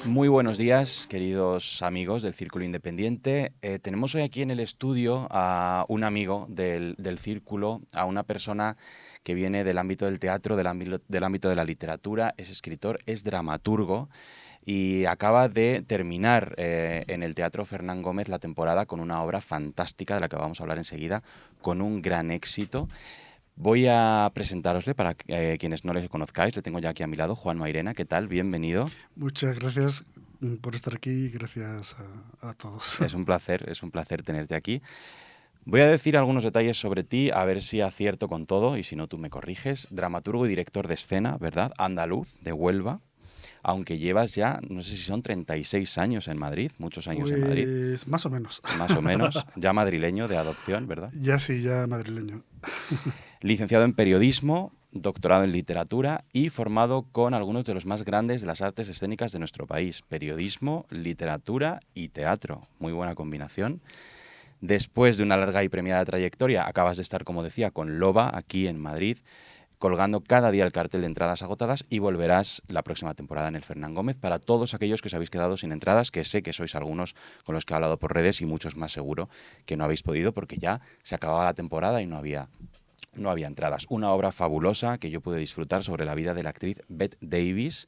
Muy buenos días, queridos amigos del Círculo Independiente. Tenemos hoy aquí en el estudio a un amigo del Círculo, a una persona que viene del ámbito del teatro, del ámbito de la literatura, es escritor, es dramaturgo y acaba de terminar en el Teatro Fernán Gómez la temporada con una obra fantástica de la que vamos a hablar enseguida, con un gran éxito. Voy a presentarosle para quienes no le conozcáis. Le tengo ya aquí a mi lado, Juan Mairena. ¿Qué tal? Bienvenido. Muchas gracias por estar aquí y gracias a todos. Es un placer tenerte aquí. Voy a decir algunos detalles sobre ti, a ver si acierto con todo y si no tú me corriges. Dramaturgo y director de escena, ¿verdad? Andaluz, de Huelva, aunque llevas ya, no sé si son 36 años en Madrid, muchos años en Madrid, Pues más o menos. más o menos, ya madrileño de adopción, ¿verdad? Ya sí, ya madrileño. Licenciado en periodismo, doctorado en literatura y formado con algunos de los más grandes de las artes escénicas de nuestro país. Periodismo, literatura y teatro. Muy buena combinación. Después de una larga y premiada trayectoria, acabas de estar, como decía, con Loba aquí en Madrid, colgando cada día el cartel de entradas agotadas y volverás la próxima temporada en el Fernán Gómez para todos aquellos que os habéis quedado sin entradas, que sé que sois algunos con los que he hablado por redes y muchos más seguro que no habéis podido porque ya se acababa la temporada y no había entradas. Una obra fabulosa que yo pude disfrutar sobre la vida de la actriz Bette Davis.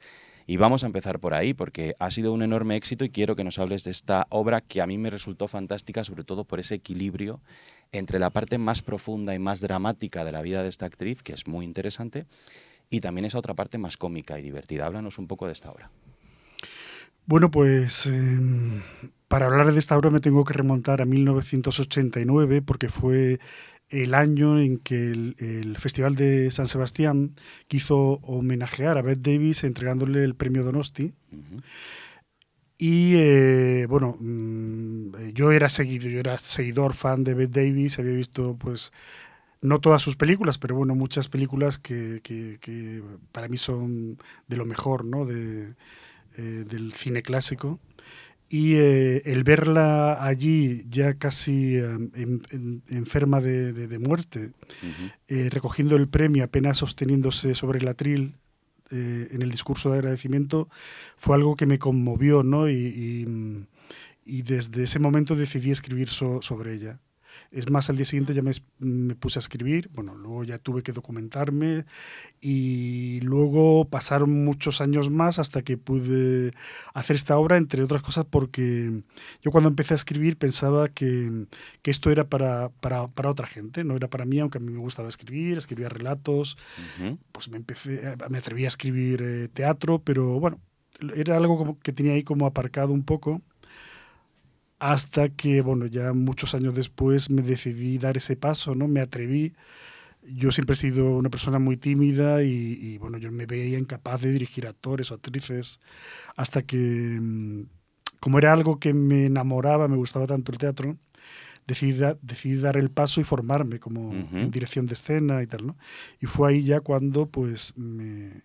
Y vamos a empezar por ahí, porque ha sido un enorme éxito y quiero que nos hables de esta obra que a mí me resultó fantástica, sobre todo por ese equilibrio entre la parte más profunda y más dramática de la vida de esta actriz, que es muy interesante, y también esa otra parte más cómica y divertida. Háblanos un poco de esta obra. Bueno, pues para hablar de esta obra me tengo que remontar a 1989 porque fue el año en que el Festival de San Sebastián quiso homenajear a Bette Davis entregándole el premio Donosti. Ujú. Y bueno, yo era seguidor, fan de Bette Davis, había visto pues no todas sus películas, pero bueno, muchas películas que para mí son de lo mejor, ¿no? Del cine clásico. Y el verla allí ya casi enferma de muerte, Ujú. recogiendo el premio apenas sosteniéndose sobre el atril en el discurso de agradecimiento, fue algo que me conmovió, ¿no? Y desde ese momento decidí escribir sobre ella. Es más, al día siguiente ya me puse a escribir, bueno, luego ya tuve que documentarme y luego pasaron muchos años más hasta que pude hacer esta obra, entre otras cosas porque yo cuando empecé a escribir pensaba que esto era para otra gente, no era para mí, aunque a mí me gustaba escribir, escribía relatos, Ujú. pues me atreví a escribir teatro, pero bueno, era algo como que tenía ahí como aparcado un poco hasta que, bueno, ya muchos años después me decidí dar ese paso, ¿no? Me atreví. Yo siempre he sido una persona muy tímida bueno, yo me veía incapaz de dirigir actores o actrices hasta que, como era algo que me enamoraba, me gustaba tanto el teatro, decidí dar el paso y formarme como en Ujú. dirección de escena y tal, ¿no? Y fue ahí ya cuando pues me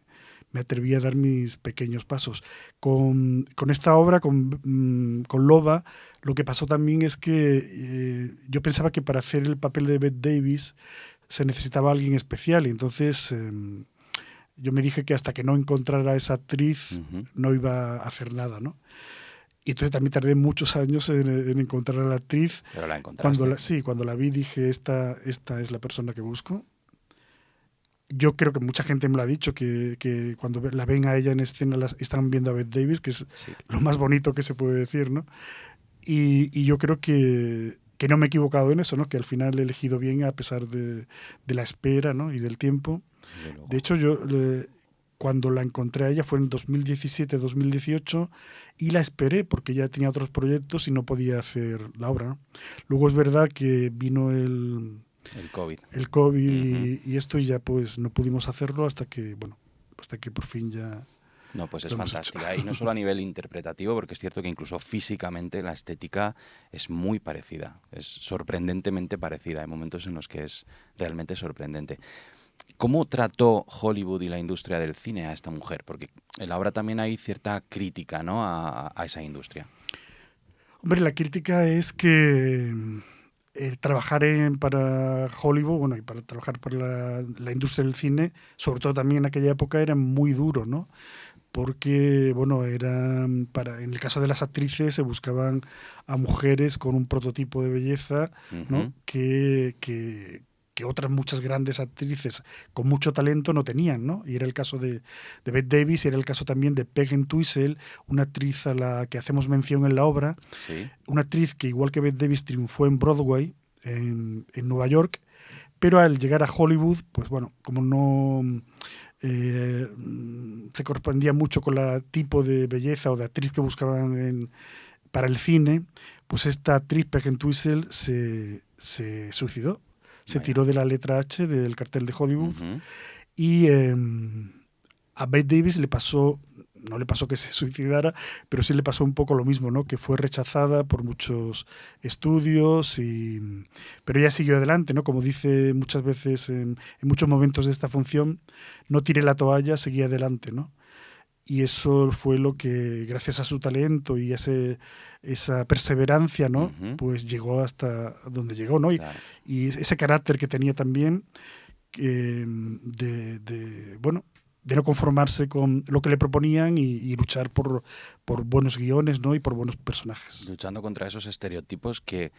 atreví a dar mis pequeños pasos. Con esta obra, con Loba, lo que pasó también es que yo pensaba que para hacer el papel de Bette Davis se necesitaba alguien especial y entonces yo me dije que hasta que no encontrara a esa actriz Ujú. no iba a hacer nada, ¿no? Y entonces también tardé muchos años en encontrar a la actriz. Pero la encontraste. Sí, cuando la vi dije, esta es la persona que busco. Yo creo que mucha gente me lo ha dicho, que cuando la ven a ella en escena están viendo a Bette Davis, que es Sí. lo más bonito que se puede decir, ¿no? Y yo creo que no me he equivocado en eso, ¿no? Que al final he elegido bien a pesar de la espera, ¿no? Y del tiempo. Desde De luego. hecho, cuando la encontré a ella fue en 2017-2018 y la esperé porque ya tenía otros proyectos y no podía hacer la obra, ¿no? Luego es verdad que vino El COVID. el COVID Ujú. y esto y ya pues no pudimos hacerlo hasta que, bueno, hasta que por fin ya No, pues es lo hemos hecho. fantástica. Y no solo a nivel interpretativo, porque es cierto que incluso físicamente la estética es muy parecida. Es sorprendentemente parecida. Hay momentos en los que es realmente sorprendente. ¿Cómo trató Hollywood y la industria del cine a esta mujer? Porque en la obra también hay cierta crítica, ¿no? a esa industria. Hombre, la crítica es que trabajar para Hollywood, bueno, y trabajar para la industria del cine, sobre todo también en aquella época, era muy duro, ¿no? porque, bueno, en el caso de las actrices se buscaban a mujeres con un prototipo de belleza, ¿no? que otras muchas grandes actrices con mucho talento no tenían, ¿no? Y era el caso de Bette Davis, y era el caso también de Peg Entwistle, una actriz a la que hacemos mención en la obra, Sí. una actriz que, igual que Bette Davis, triunfó en Broadway, en Nueva York, pero al llegar a Hollywood, pues bueno, como no se correspondía mucho con el tipo de belleza o de actriz que buscaban para el cine, pues esta actriz, Peg Entwistle, se suicidó. Se Vaya. tiró de la letra H del cartel de Hollywood. Ujú. Y a Bette Davis no le pasó que se suicidara, pero sí le pasó un poco lo mismo, ¿no? Que fue rechazada por muchos estudios, pero ella siguió adelante, ¿no? Como dice muchas veces en muchos momentos de esta función, no tiré la toalla, seguí adelante, ¿no? Y eso fue lo que, gracias a su talento y esa perseverancia, ¿no? Ujú. Pues llegó hasta donde llegó, ¿no? Claro. Y ese carácter que tenía también, bueno, de no conformarse con lo que le proponían y luchar por buenos guiones, ¿no? Y por buenos personajes. Luchando contra esos estereotipos que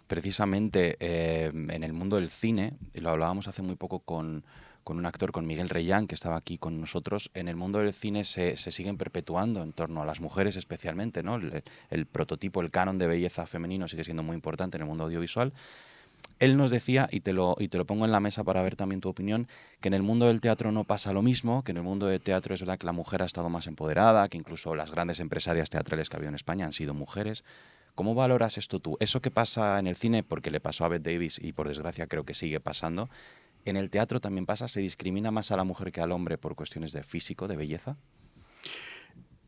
precisamente en el mundo del cine, y lo hablábamos hace muy poco con un actor, con Miguel Reyán, que estaba aquí con nosotros, en el mundo del cine se siguen perpetuando en torno a las mujeres especialmente, ¿no? El prototipo, el canon de belleza femenino sigue siendo muy importante en el mundo audiovisual. Él nos decía, y te lo pongo en la mesa para ver también tu opinión, que en el mundo del teatro no pasa lo mismo, que en el mundo del teatro es verdad que la mujer ha estado más empoderada, que incluso las grandes empresarias teatrales que ha habido en España han sido mujeres. ¿Cómo valoras esto tú? Eso que pasa en el cine, porque le pasó a Bette Davis y por desgracia creo que sigue pasando, ¿en el teatro también pasa? ¿Se discrimina más a la mujer que al hombre por cuestiones de físico, de belleza?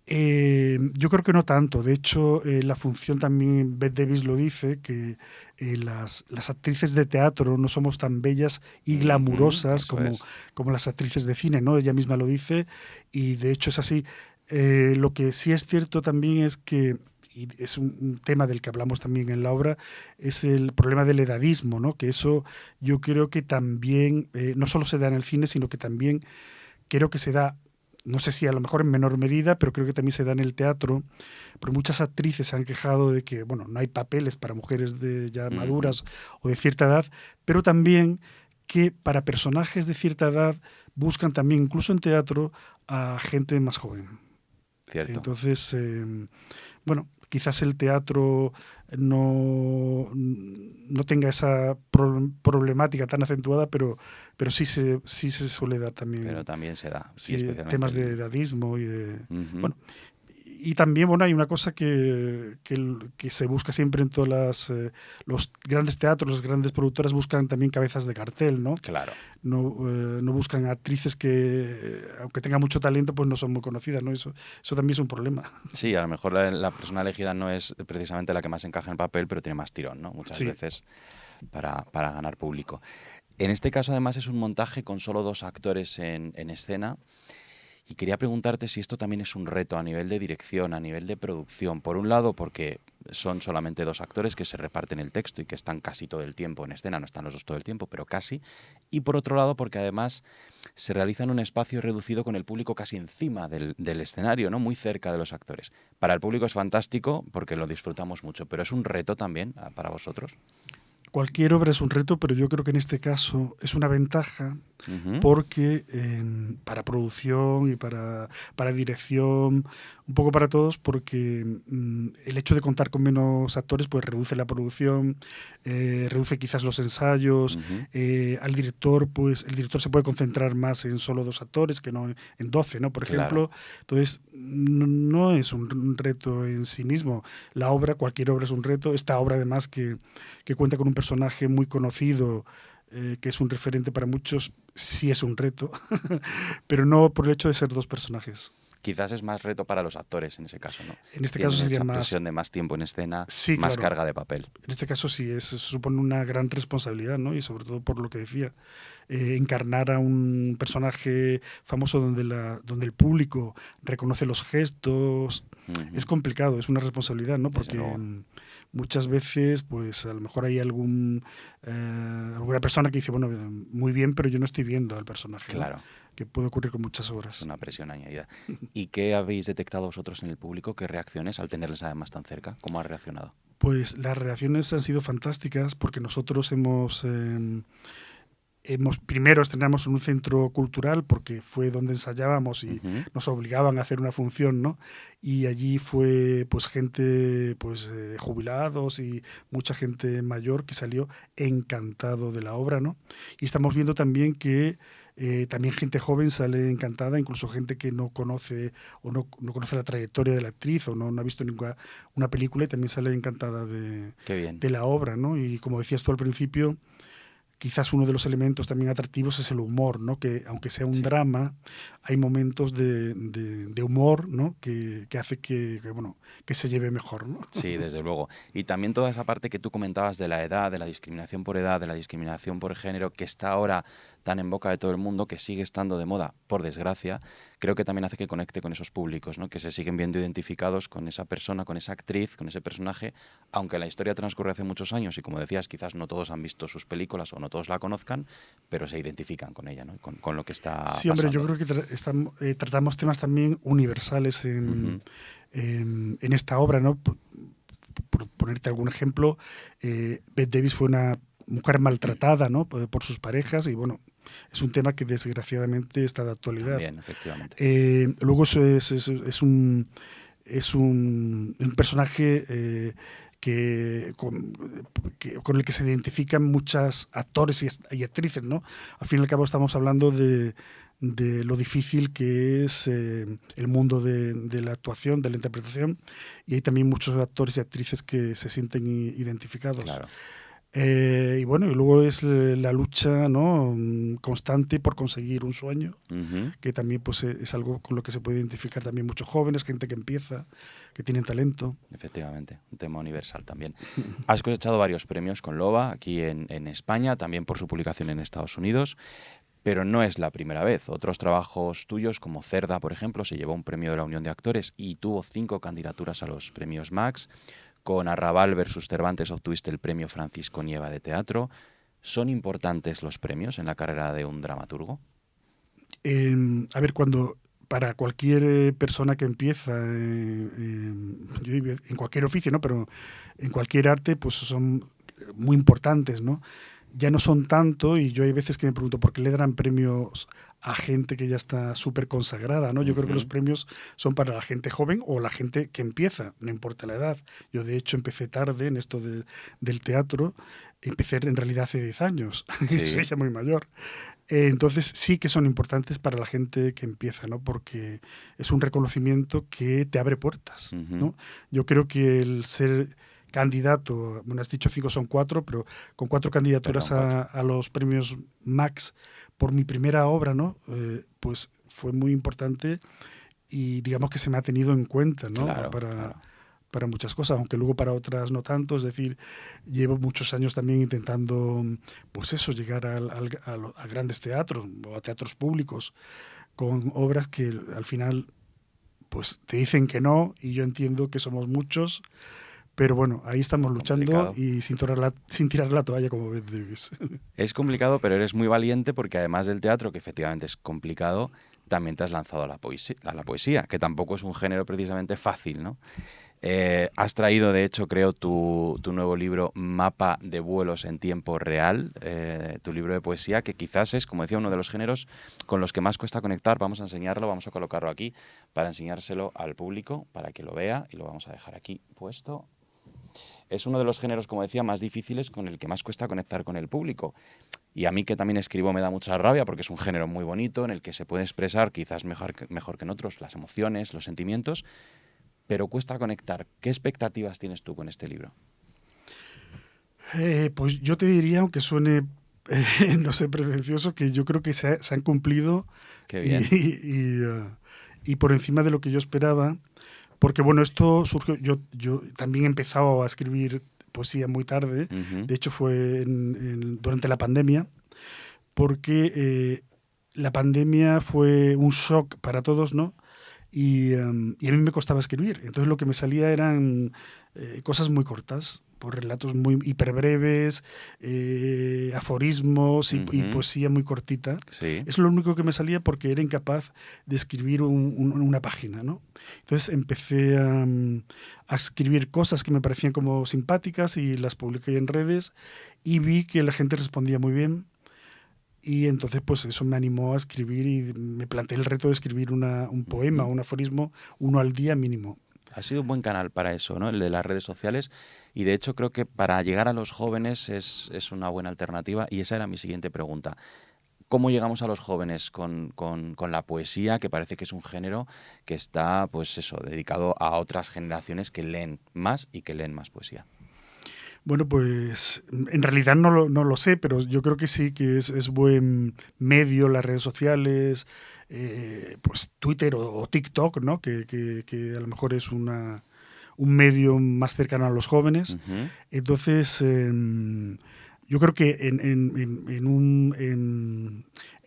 Yo creo que no tanto. De hecho, la función también, Bette Davis lo dice, que las actrices de teatro no somos tan bellas y glamurosas Eso es. como las actrices de cine, ¿no? Ella misma lo dice, y de hecho es así. Lo que sí es cierto también es que, y es un tema del que hablamos también en la obra, es el problema del edadismo, ¿no? Que eso yo creo que también no solo se da en el cine, sino que también creo que se da, no sé si a lo mejor en menor medida, pero creo que también se da en el teatro, porque muchas actrices se han quejado de que, bueno, no hay papeles para mujeres de ya maduras o de cierta edad, pero también que para personajes de cierta edad buscan también, incluso en teatro, a gente más joven. Cierto. Entonces, bueno, quizás el teatro no tenga esa problemática tan acentuada, pero sí se suele dar también. Pero también se da. Sí, Y especialmente temas de edadismo y de... Ujú. Bueno, y también, bueno, hay una cosa que se busca siempre en todas los grandes teatros, las grandes productoras buscan también cabezas de cartel, ¿no? Claro. No buscan actrices que, aunque tengan mucho talento, pues no son muy conocidas, ¿no? Eso también es un problema. Sí, a lo mejor la persona elegida no es precisamente la que más encaja en el papel, pero tiene más tirón, ¿no? Muchas Sí. veces para ganar público. En este caso, además, es un montaje con solo 2 actores en escena. Y quería preguntarte si esto también es un reto a nivel de dirección, a nivel de producción. Por un lado, porque son solamente 2 actores que se reparten el texto y que están casi todo el tiempo en escena, no están los 2 todo el tiempo, pero casi. Y por otro lado, porque además se realiza en un espacio reducido con el público casi encima del escenario, ¿no? Muy cerca de los actores. Para el público es fantástico porque lo disfrutamos mucho, pero es un reto también para vosotros. Cualquier obra es un reto, pero yo creo que en este caso es una ventaja porque para producción y para dirección, un poco para todos, porque el hecho de contar con menos actores pues reduce la producción, reduce quizás los ensayos, al director, pues el director se puede concentrar más en solo 2 actores que no en 12, ¿no? Por ejemplo. Entonces, no es un reto en sí mismo. La obra, cualquier obra es un reto. Esta obra además que cuenta con un personaje muy conocido, que es un referente para muchos, sí es un reto, pero no por el hecho de ser 2 personajes. Quizás es más reto para los actores en ese caso, ¿no? En este caso sería esa más presión de más tiempo en escena, sí, más claro. carga de papel. En este caso sí, supone una gran responsabilidad, ¿no? Y sobre todo por lo que decía, encarnar a un personaje famoso donde el público reconoce los gestos, es complicado, es una responsabilidad, ¿no? Porque muchas veces, pues a lo mejor hay algún alguna persona que dice, bueno, muy bien, pero yo no estoy viendo al personaje. Claro. ¿No? Que puede ocurrir con muchas obras. Es una presión añadida. ¿Y qué habéis detectado vosotros en el público? ¿Qué reacciones al tenerles además tan cerca? ¿Cómo ha reaccionado? Pues las reacciones han sido fantásticas porque nosotros primero estrenamos en un centro cultural porque fue donde ensayábamos y nos obligaban a hacer una función, ¿no? Y allí fue pues gente, pues jubilados y mucha gente mayor que salió encantado de la obra, ¿no? Y estamos viendo también que también gente joven sale encantada, incluso gente que no conoce o no conoce la trayectoria de la actriz o no ha visto ninguna una película y también sale encantada Qué bien. de la obra, ¿no? Y como decías tú al principio, quizás uno de los elementos también atractivos es el humor, ¿no? Que aunque sea un drama, hay momentos de humor, ¿no? Que hace bueno, que se lleve mejor, ¿no? Sí, desde luego. Y también toda esa parte que tú comentabas de la edad, de la discriminación por edad, de la discriminación por género, que está ahora tan en boca de todo el mundo, que sigue estando de moda, por desgracia, creo que también hace que conecte con esos públicos, ¿no? Que se siguen viendo identificados con esa persona, con esa actriz, con ese personaje, aunque la historia transcurre hace muchos años y, como decías, quizás no todos han visto sus películas o no todos la conozcan, pero se identifican con ella, ¿no? Con lo que está Sí, hombre, yo pasando. creo que tratamos temas también universales en esta obra, ¿no? Por ponerte algún ejemplo, Bette Davis fue una mujer maltratada, ¿no? Por sus parejas y bueno, es un tema que desgraciadamente está de actualidad. También, efectivamente. Luego es un personaje con el que se identifican muchos actores y actrices, ¿no? Al fin y al cabo estamos hablando de lo difícil que es el mundo de la actuación, de la interpretación, y hay también muchos actores y actrices que se sienten identificados. Claro. Y bueno, y luego es la lucha, ¿no? Constante por conseguir un sueño, que también pues es algo con lo que se puede identificar también muchos jóvenes, gente que empieza, que tienen talento. Efectivamente, un tema universal también. Has cosechado varios premios con Loba aquí en España, también por su publicación en Estados Unidos, pero no es la primera vez. Otros trabajos tuyos, como Cerda, por ejemplo, se llevó un premio de la Unión de Actores y tuvo 5 candidaturas a los premios Max. Con Arrabal versus Cervantes obtuviste el premio Francisco Nieva de teatro. ¿Son importantes los premios en la carrera de un dramaturgo? A ver, para cualquier persona que empieza, yo digo, en cualquier oficio, ¿no? Pero en cualquier arte, pues son muy importantes, ¿no? Ya no son tanto, y yo hay veces que me pregunto por qué le darán premios a gente que ya está súper consagrada, ¿no? Yo creo que los premios son para la gente joven o la gente que empieza, no importa la edad. Yo, de hecho, empecé tarde en esto del teatro, empecé en realidad hace 10 años, Sí. soy ya muy mayor. Entonces sí que son importantes para la gente que empieza, ¿no? Porque es un reconocimiento que te abre puertas, ¿no? Yo creo que el ser candidato, bueno, has dicho 5, son 4, pero con 4 candidaturas a los premios Max por mi primera obra, ¿no? Pues fue muy importante y digamos que se me ha tenido en cuenta, ¿no? Claro, Para muchas cosas, aunque luego para otras no tanto. Es decir, llevo muchos años también intentando, pues eso, llegar a grandes teatros o a teatros públicos con obras que al final pues te dicen que no, y yo entiendo que somos muchos, pero bueno, ahí estamos luchando y sin tirar la toalla, como Bette Davis. Es complicado, pero eres muy valiente porque además del teatro, que efectivamente es complicado, también te has lanzado a la poesía, que tampoco es un género precisamente fácil, ¿no? Has traído, de hecho, creo, tu nuevo libro, Mapa de vuelos en tiempo real, tu libro de poesía, que quizás es, como decía, uno de los géneros con los que más cuesta conectar. Vamos a enseñarlo, vamos a colocarlo aquí para enseñárselo al público, para que lo vea, y lo vamos a dejar aquí puesto. Es uno de los géneros, como decía, más difíciles, con el que más cuesta conectar con el público. Y a mí, que también escribo, me da mucha rabia porque es un género muy bonito en el que se puede expresar, quizás mejor que en otros, las emociones, los sentimientos, pero cuesta conectar. ¿Qué expectativas tienes tú con este libro? Pues yo te diría, aunque suene, no sé, pretencioso, que yo creo que se han cumplido. Qué bien. Y por encima de lo que yo esperaba, porque bueno, esto surgió, yo también he empezado a escribir poesía muy tarde, de hecho fue durante la pandemia, porque la pandemia fue un shock para todos, ¿no? Y a mí me costaba escribir. Entonces lo que me salía eran cosas muy cortas, por relatos muy hiperbreves, aforismos y poesía muy cortita. Sí. Es lo único que me salía porque era incapaz de escribir una página, ¿no? Entonces empecé a escribir cosas que me parecían como simpáticas y las publiqué en redes y vi que la gente respondía muy bien. Y entonces pues eso me animó a escribir y me planteé el reto de escribir un poema, un aforismo, uno al día mínimo. Ha sido un buen canal para eso, ¿no? El de las redes sociales. Y de hecho creo que para llegar a los jóvenes es una buena alternativa. Y esa era mi siguiente pregunta. ¿Cómo llegamos a los jóvenes con la poesía, que parece que es un género que está, pues eso, dedicado a otras generaciones que leen más y que leen más poesía? Bueno, pues en realidad no lo sé, pero yo creo que sí que es buen medio las redes sociales, pues Twitter o TikTok, ¿no? Que a lo mejor es un medio más cercano a los jóvenes. Uh-huh. Entonces, yo creo que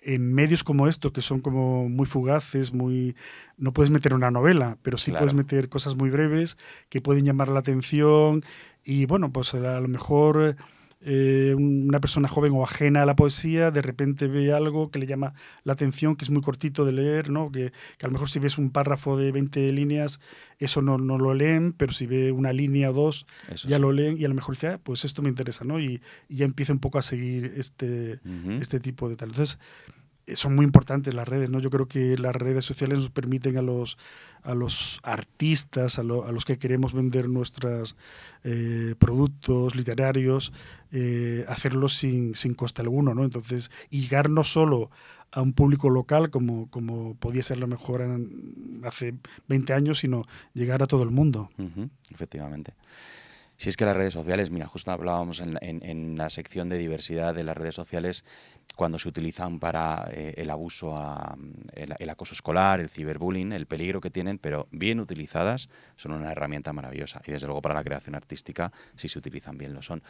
en medios como estos, que son como muy fugaces, no puedes meter una novela, pero sí Claro. puedes meter cosas muy breves que pueden llamar la atención y bueno, pues a lo mejor una persona joven o ajena a la poesía de repente ve algo que le llama la atención, que es muy cortito de leer, ¿no? Que a lo mejor si ves un párrafo de 20 líneas, eso no lo leen, pero si ve una línea o dos, Eso ya sí. lo leen y a lo mejor dice, pues esto me interesa, ¿no? Y ya empieza un poco a seguir Uh-huh. este tipo de tal. Entonces, son muy importantes las redes, ¿no? Yo creo que las redes sociales nos permiten a los artistas, a los que queremos vender nuestros productos literarios, hacerlos sin coste alguno, ¿no? Entonces, y llegar no solo a un público local como podía ser lo mejor hace 20 años, sino llegar a todo el mundo. Uh-huh. Efectivamente. Si es que las redes sociales, mira, justo hablábamos en la sección de diversidad de las redes sociales, cuando se utilizan para el abuso, el acoso escolar, el ciberbullying, el peligro que tienen, pero bien utilizadas, son una herramienta maravillosa. Y desde luego para la creación artística, si se utilizan bien, lo son.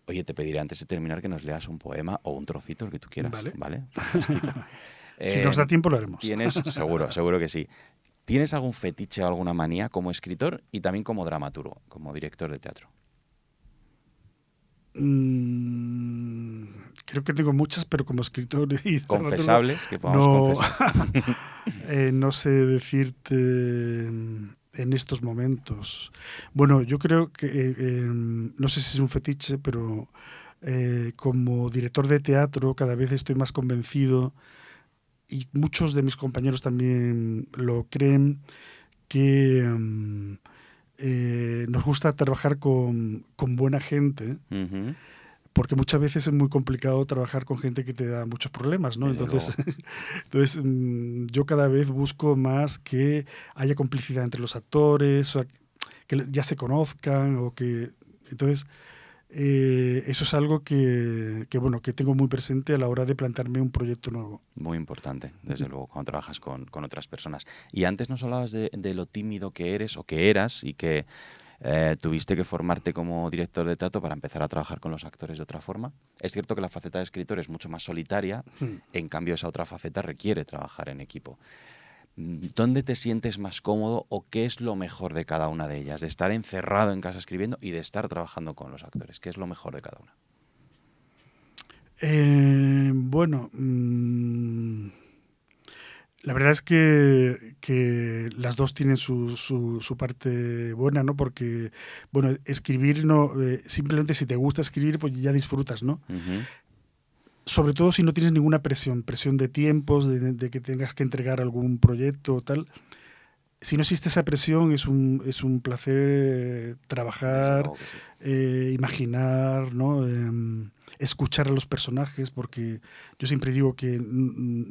Oye, te pediré antes de terminar que nos leas un poema o un trocito, el que tú quieras. Vale. Fantástico. Si nos da tiempo lo haremos. ¿Tienes? Seguro que sí. ¿Tienes algún fetiche o alguna manía como escritor y también como dramaturgo, como director de teatro? Creo que tengo muchas, pero como escritor y confesables, que podamos confesar. No sé decirte en estos momentos. Bueno, yo creo que, no sé si es un fetiche, pero como director de teatro cada vez estoy más convencido, y muchos de mis compañeros también lo creen, que nos gusta trabajar con buena gente, Uh-huh. porque muchas veces es muy complicado trabajar con gente que te da muchos problemas, ¿no? Desde Entonces, luego. yo cada vez busco más que haya complicidad entre los actores, o que ya se conozcan, o que... Entonces, eso es algo que tengo muy presente a la hora de plantearme un proyecto nuevo. Muy importante, desde luego, cuando trabajas con otras personas. Y antes nos hablabas de lo tímido que eres o que eras y que tuviste que formarte como director de teatro para empezar a trabajar con los actores de otra forma. Es cierto que la faceta de escritor es mucho más solitaria, en cambio esa otra faceta requiere trabajar en equipo. ¿Dónde te sientes más cómodo o qué es lo mejor de cada una de ellas? De estar encerrado en casa escribiendo y de estar trabajando con los actores. ¿Qué es lo mejor de cada una? La verdad es que las dos tienen su parte buena, ¿no? Porque, bueno, escribir, no, simplemente si te gusta escribir, pues ya disfrutas, ¿no? Uh-huh. Sobre todo si no tienes ninguna presión de tiempos, de que tengas que entregar algún proyecto o tal. Si no existe esa presión, es un placer trabajar, sí. Imaginar, ¿no? Escuchar a los personajes, porque yo siempre digo que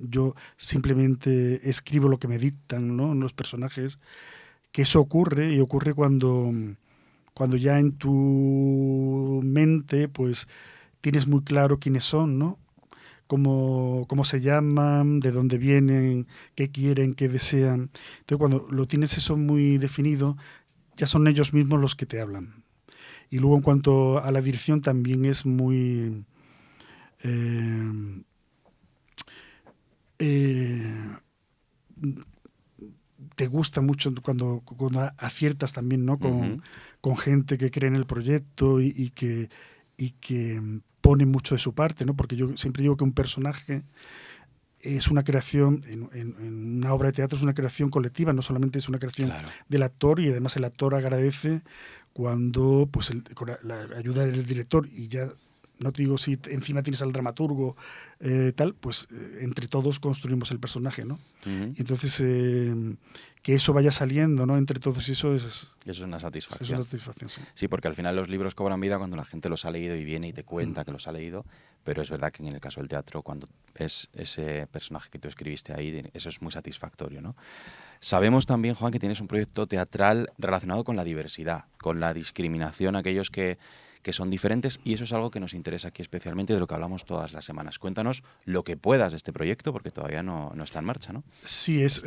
yo simplemente escribo lo que me dictan, ¿no? Los personajes, que eso ocurre, y ocurre cuando ya en tu mente pues tienes muy claro quiénes son, ¿no? Cómo se llaman, de dónde vienen, qué quieren, qué desean. Entonces, cuando lo tienes eso muy definido, ya son ellos mismos los que te hablan. Y luego, en cuanto a la dirección, también es muy... te gusta mucho cuando aciertas también, ¿no? Con gente que cree en el proyecto y que pone mucho de su parte, ¿no? Porque yo siempre digo que un personaje es una creación, en una obra de teatro es una creación colectiva, no solamente es una creación del actor, y además el actor agradece cuando, pues, con la ayuda del director, y ya no te digo si encima tienes al dramaturgo, tal, pues entre todos construimos el personaje, ¿no? Uh-huh. Y entonces que eso vaya saliendo, ¿no? Entre todos, eso es una satisfacción. Es una satisfacción, sí. Sí, porque al final los libros cobran vida cuando la gente los ha leído y viene y te cuenta que los ha leído, pero es verdad que en el caso del teatro, cuando ves ese personaje que tú escribiste ahí, eso es muy satisfactorio, ¿no? Sabemos también, Juan, que tienes un proyecto teatral relacionado con la diversidad, con la discriminación, aquellos que son diferentes, y eso es algo que nos interesa aquí especialmente, de lo que hablamos todas las semanas. Cuéntanos lo que puedas de este proyecto, porque todavía no está en marcha, ¿no? Sí, es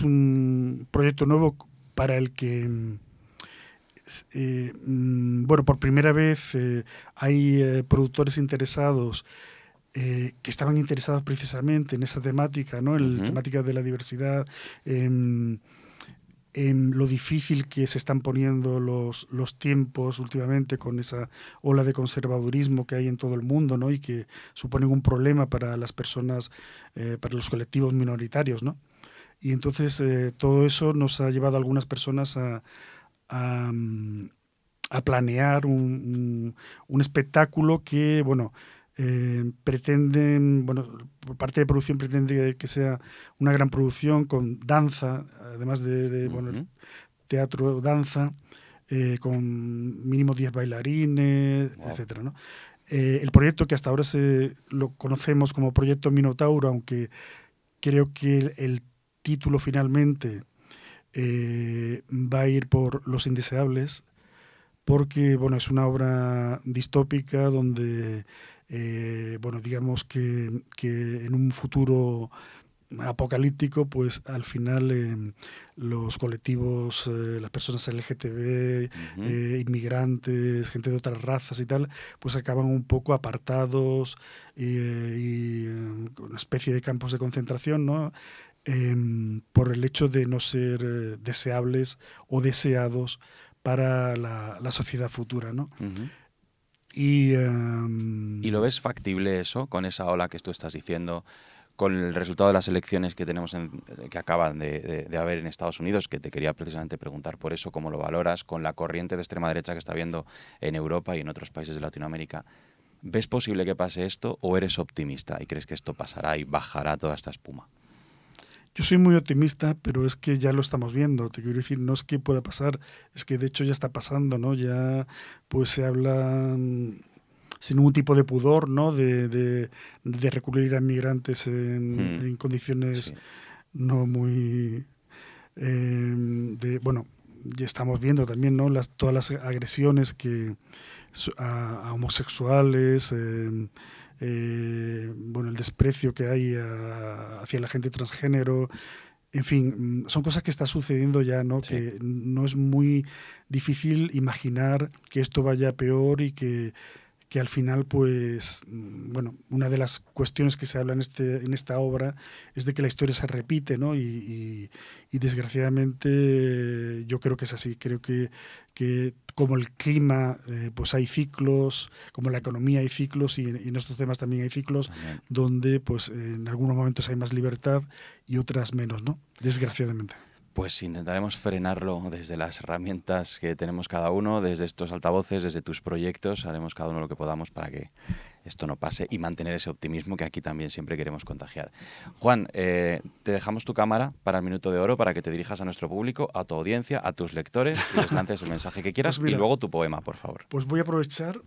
un proyecto nuevo para el que, bueno, por primera vez hay productores interesados que estaban interesados precisamente en esa temática, ¿no? En la temática de la diversidad, en lo difícil que se están poniendo los tiempos últimamente con esa ola de conservadurismo que hay en todo el mundo, ¿no? Y que suponen un problema para las personas, para los colectivos minoritarios, ¿no? Y entonces todo eso nos ha llevado a algunas personas a planear un espectáculo que, bueno, pretenden, bueno, por parte de producción pretende que sea una gran producción con danza, además de bueno, teatro, danza, con mínimo 10 bailarines, etcétera, ¿no? El proyecto, que hasta ahora lo conocemos como Proyecto Minotauro, aunque creo que el título finalmente va a ir por Los Indeseables, porque, bueno, es una obra distópica donde bueno, digamos que en un futuro apocalíptico, pues al final los colectivos, las personas LGTB, inmigrantes, gente de otras razas y tal, pues acaban un poco apartados y una especie de campos de concentración, ¿no? Por el hecho de no ser deseables o deseados para la sociedad futura, ¿no? ¿Y lo ves factible eso, con esa ola que tú estás diciendo, con el resultado de las elecciones que tenemos que acaban de haber en Estados Unidos, que te quería precisamente preguntar por eso, cómo lo valoras, con la corriente de extrema derecha que está habiendo en Europa y en otros países de Latinoamérica? ¿Ves posible que pase esto, o eres optimista y crees que esto pasará y bajará toda esta espuma? Yo soy muy optimista, pero es que ya lo estamos viendo. Te quiero decir, no es que pueda pasar, es que de hecho ya está pasando, ¿no? Ya pues se habla sin ningún tipo de pudor, ¿no? De recurrir a migrantes en condiciones no muy... bueno, ya estamos viendo también, ¿no? Todas las agresiones a homosexuales, bueno, el desprecio que hay hacia la gente transgénero. En fin, son cosas que están sucediendo ya, ¿no? Sí. Que no es muy difícil imaginar que esto vaya peor y que al final, pues, bueno, una de las cuestiones que se habla en esta obra es de que la historia se repite, ¿no? Y desgraciadamente yo creo que es así. Creo que como el clima, pues hay ciclos, como la economía hay ciclos, y en estos temas también hay ciclos, donde pues en algunos momentos hay más libertad y otras menos, ¿no? Desgraciadamente. Pues intentaremos frenarlo desde las herramientas que tenemos cada uno, desde estos altavoces, desde tus proyectos. Haremos cada uno lo que podamos para que esto no pase y mantener ese optimismo que aquí también siempre queremos contagiar. Juan, te dejamos tu cámara para el Minuto de Oro, para que te dirijas a nuestro público, a tu audiencia, a tus lectores, y les lances el mensaje que quieras. Pues mira, y luego tu poema, por favor. Pues voy a aprovechar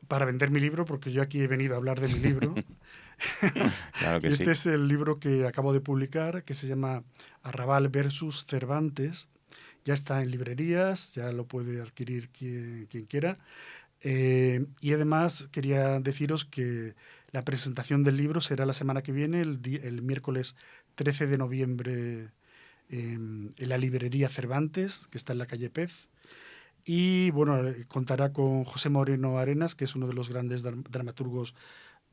para vender mi libro, porque yo aquí he venido a hablar de mi libro. Claro que y este sí. es el libro que acabo de publicar, que se llama Arrabal versus Cervantes. Ya está en librerías, ya lo puede adquirir quien quiera. Y además quería deciros que la presentación del libro será la semana que viene, el miércoles 13 de noviembre, en la librería Cervantes, que está en la calle Pez. Y bueno, contará con José Moreno Arenas, que es uno de los grandes dramaturgos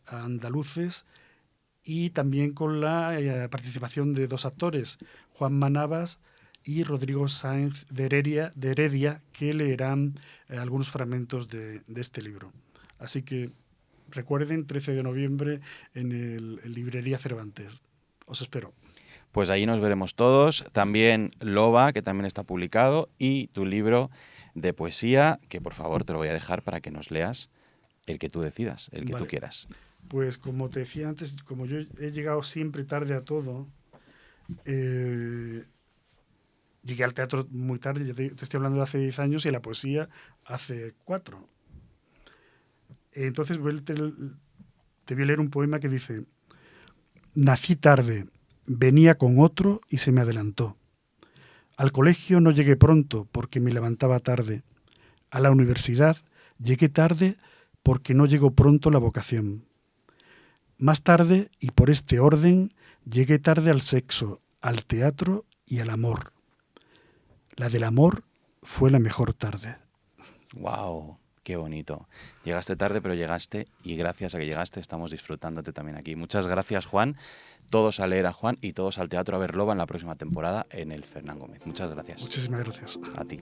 andaluces, y también con la participación de dos actores, Juan Manabas y Rodrigo Sáenz de Heredia, que leerán algunos fragmentos de este libro. Así que Recuerden, 13 de noviembre en Librería Cervantes. Os espero. Pues ahí nos veremos todos. También Loba, que también está publicado, y tu libro de poesía, que por favor te lo voy a dejar para que nos leas el que tú decidas, el que tú Vale. quieras. Pues como te decía antes, como yo he llegado siempre tarde a todo, llegué al teatro muy tarde, ya te estoy hablando de hace 10 años, y a la poesía hace 4. Entonces te voy a leer un poema que dice: nací tarde, venía con otro y se me adelantó. Al colegio no llegué pronto porque me levantaba tarde. A la universidad llegué tarde porque no llegó pronto la vocación. Más tarde, y por este orden, llegué tarde al sexo, al teatro y al amor. La del amor fue la mejor tarde. ¡Wow! ¡Qué bonito! Llegaste tarde, pero llegaste, y gracias a que llegaste estamos disfrutándote también aquí. Muchas gracias, Juan. Todos a leer a Juan y todos al teatro a ver Loba en la próxima temporada en el Fernán Gómez. Muchas gracias. Muchísimas gracias. A ti.